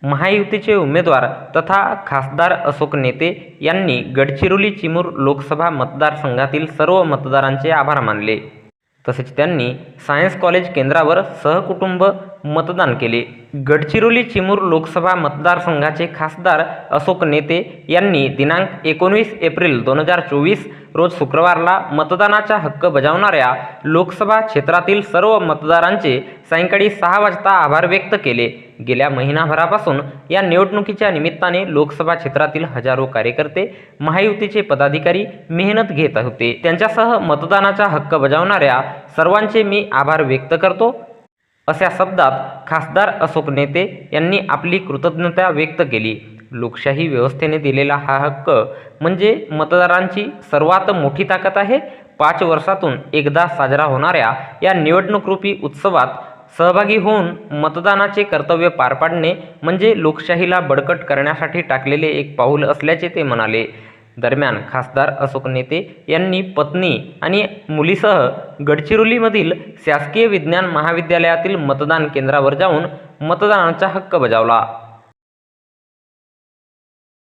महायुतीचे उमेदवार तथा खासदार अशोक नेते यांनी गडचिरोली चिमूर लोकसभा मतदारसंघातील सर्व मतदारांचे आभार मानले। तसेच त्यांनी सायन्स कॉलेज केंद्रावर सहकुटुंब मतदान केले। गडचिरोली चिमूर लोकसभा मतदारसंघाचे खासदार अशोक नेते यांनी दिनांक 19 एप्रिल 2024 रोज शुक्रवारला मतदानाचा हक्क बजावणाऱ्या लोकसभा क्षेत्रातील सर्व मतदारांचे सायंकाळी 6 वाजता आभार व्यक्त केले। गेल्या महिनाभरापासून या निवडणुकीच्या निमित्ताने लोकसभा क्षेत्रातील हजारो कार्यकर्ते, महायुतीचे पदाधिकारी मेहनत घेत होते। त्यांच्यासह मतदानाचा हक्क बजावणाऱ्या सर्वांचे मी आभार व्यक्त करतो, अशा शब्दात खासदार अशोक नेते यांनी आपली कृतज्ञता व्यक्त केली। लोकशाही व्यवस्थेने दिलेला हा हक्क म्हणजे मतदारांची सर्वात मोठी ताकद आहे। 5 वर्षातून एकदा साजरा होणाऱ्या या निवडणूकरूपी उत्सवात सहभागी होऊन मतदानाचे कर्तव्य पार पाडणे म्हणजे लोकशाहीला बळकट करण्यासाठी टाकलेले एक पाऊल असल्याचे ते म्हणाले। दरम्यान खासदार अशोक नेते यांनी पत्नी आणि मुलीसह गडचिरोलीमधील शासकीय विज्ञान महाविद्यालयातील मतदान केंद्रावर जाऊन मतदानाचा हक्क बजावला।